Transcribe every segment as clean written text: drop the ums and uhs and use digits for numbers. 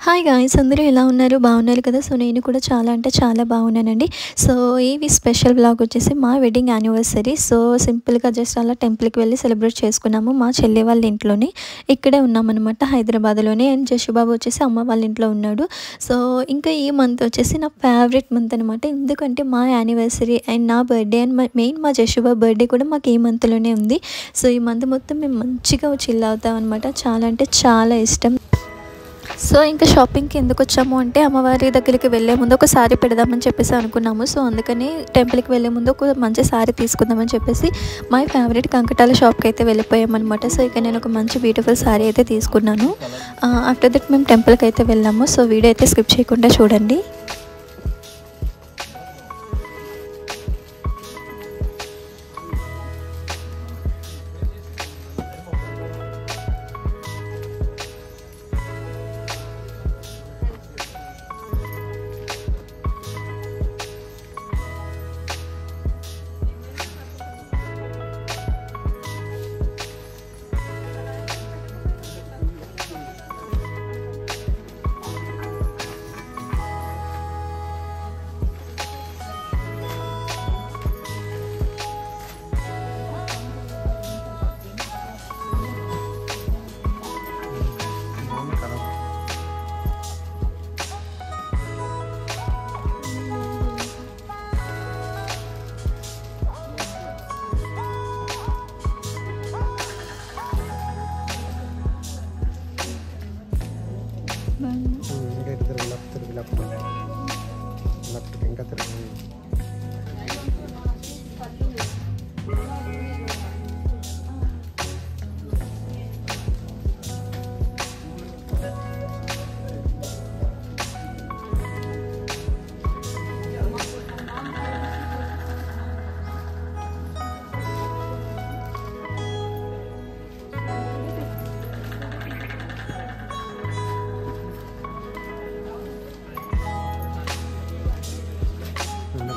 Hi guys, అందరూ ఎలా ఉన్నారు? బాగున్నారు కదా? సో నేను కూడా చాలా అంటే చాలా బాగున్నానండి. సో ఈ స్పెషల్ వ్లాగ్ వచ్చేసి మా వెడ్డింగ్ యానివర్సరీ. సో సింపుల్గా జస్ట్ అలా టెంపుల్కి వెళ్ళి సెలబ్రేట్ చేసుకున్నాము మా చెల్లి వాళ్ళ ఇంట్లోనే. ఇక్కడే ఉన్నామన్నమాట, హైదరాబాద్లోనే. అండ్ జషుబాబు వచ్చేసి అమ్మ వాళ్ళ ఇంట్లో ఉన్నాడు. సో ఇంకా ఈ మంత్ వచ్చేసి నా ఫేవరెట్ మంత్ అనమాట. ఎందుకంటే మా యానివర్సరీ అండ్ నా బర్త్డే అండ్ మెయిన్ మా జషుబాబు బర్త్డే కూడా మాకు ఈ మంత్లోనే ఉంది. సో ఈ మంత్ మొత్తం మేము మంచిగా చిల్ అవుతాం అనమాట. చాలా అంటే చాలా ఇష్టం. సో ఇంకా షాపింగ్కి ఎందుకు వచ్చాము అంటే, అమ్మవారి దగ్గరికి వెళ్ళే ముందు ఒక శారీ పెడదామని చెప్పేసి అనుకున్నాము. సో అందుకని టెంపుల్కి వెళ్ళే ముందు ఒక మంచి శారీ తీసుకుందామని చెప్పేసి మై ఫేవరెట్ కంకటాల షాప్కి అయితే వెళ్ళిపోయామన్నమాట. సో ఇక నేను ఒక మంచి బ్యూటిఫుల్ శారీ అయితే తీసుకున్నాను. ఆఫ్టర్ దట్ మేము టెంపుల్కి అయితే వెళ్ళాము. సో వీడియో అయితే స్కిప్ చేయకుండా చూడండి. లెఫ్ట్ ఇంకా తిరగండి.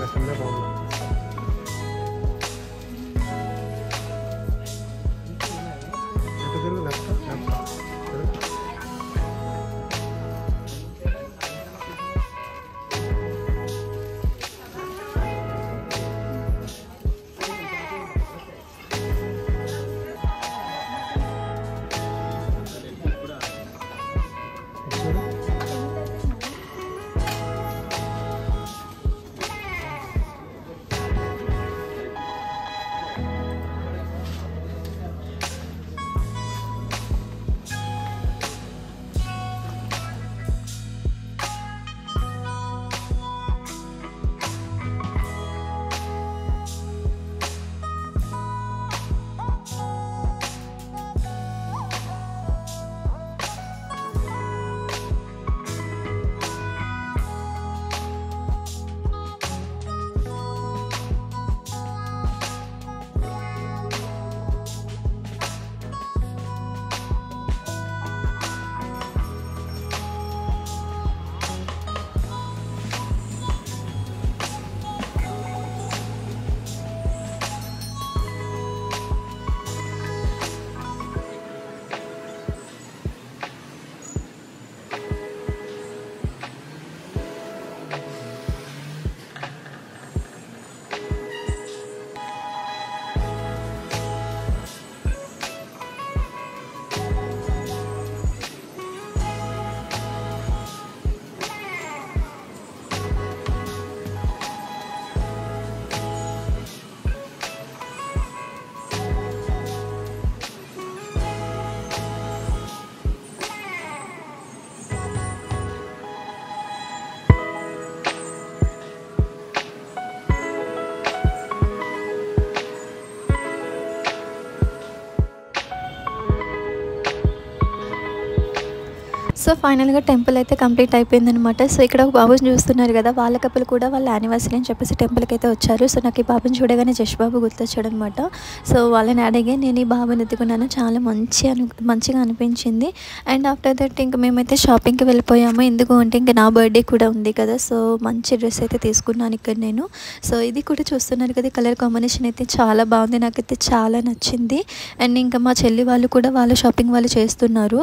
కష్టంగా బాగుంది. ఎటు తిరుగు, లెఫ్ట్ లెఫ్ట్ సో ఫైనల్గా టెంపుల్ అయితే కంప్లీట్ అయిపోయిందనమాట. సో ఇక్కడ ఒక బాబుని చూస్తున్నారు కదా, వాళ్ళ కప్పులు కూడా వాళ్ళ యానివర్సరీ అని చెప్పేసి టెంపుల్కి అయితే వచ్చారు. సో నాకు ఈ బాబుని చూడగానే జషుబాబు గుర్తొచ్చాడు అనమాట. సో వాళ్ళని అడిగే నేను ఈ బాబుని ఎత్తుకున్నాను. చాలా మంచిగా అనిపించింది. అండ్ ఆఫ్టర్ దట్ ఇంకా మేమైతే షాపింగ్కి వెళ్ళిపోయాము. ఎందుకు అంటే ఇంకా నా బర్త్డే కూడా ఉంది కదా. సో మంచి డ్రెస్ అయితే తీసుకున్నాను ఇక్కడ నేను. సో ఇది కూడా చూస్తున్నారు కదా, కలర్ కాంబినేషన్ అయితే చాలా బాగుంది, నాకైతే చాలా నచ్చింది. అండ్ ఇంకా మా చెల్లి వాళ్ళు కూడా వాళ్ళ షాపింగ్ వాళ్ళు చేస్తున్నారు.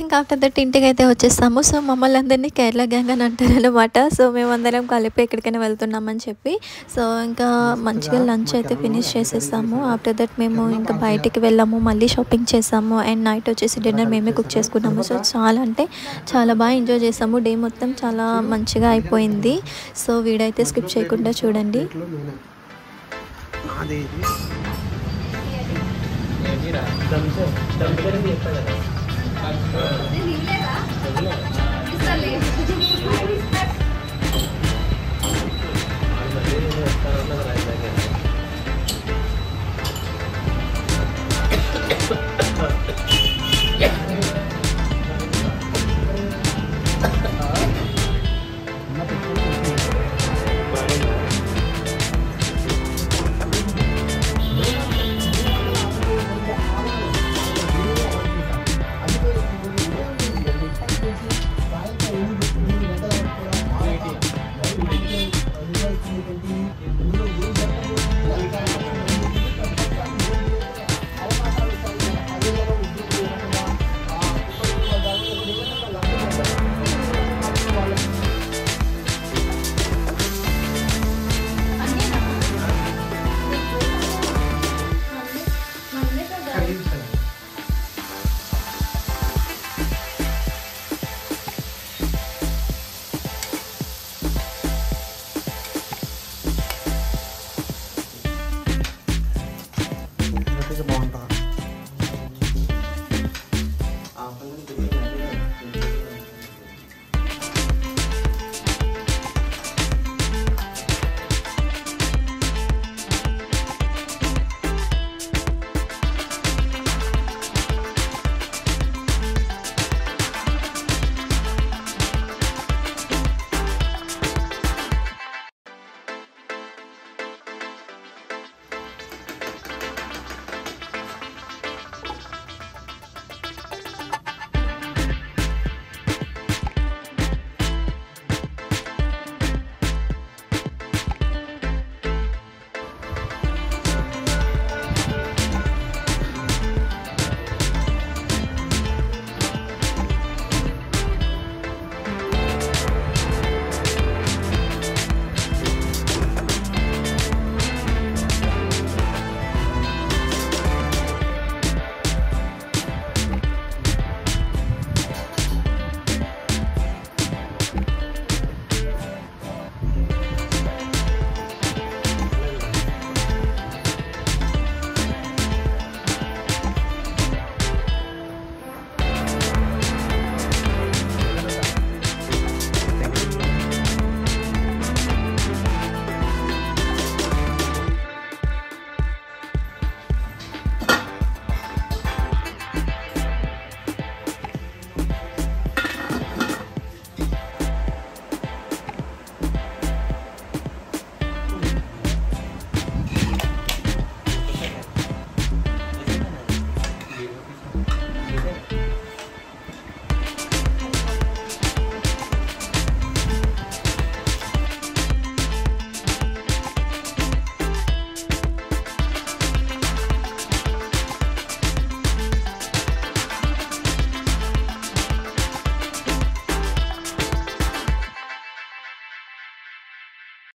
ఇంకా ఆఫ్టర్ దట్ ఇంటికి అయితే వచ్చేస్తాము. సో మమ్మల్ని అందరినీ కేరళ గ్యాంగ్ అని అంటారనమాట. సో మేమందరం కలిపి ఎక్కడికైనా వెళ్తున్నామని చెప్పి సో ఇంకా మంచిగా లంచ్ అయితే ఫినిష్ చేసేసాము. ఆఫ్టర్ దట్ మేము ఇంకా బయటికి వెళ్ళాము, మళ్ళీ షాపింగ్ చేసాము అండ్ నైట్ వచ్చేసి డిన్నర్ మేమే కుక్ చేసుకున్నాము. సో చాలా అంటే చాలా బాగా ఎంజాయ్ చేసాము. డే మొత్తం చాలా మంచిగా అయిపోయింది. సో వీడియో అయితే స్కిప్ చేయకుండా చూడండి. అది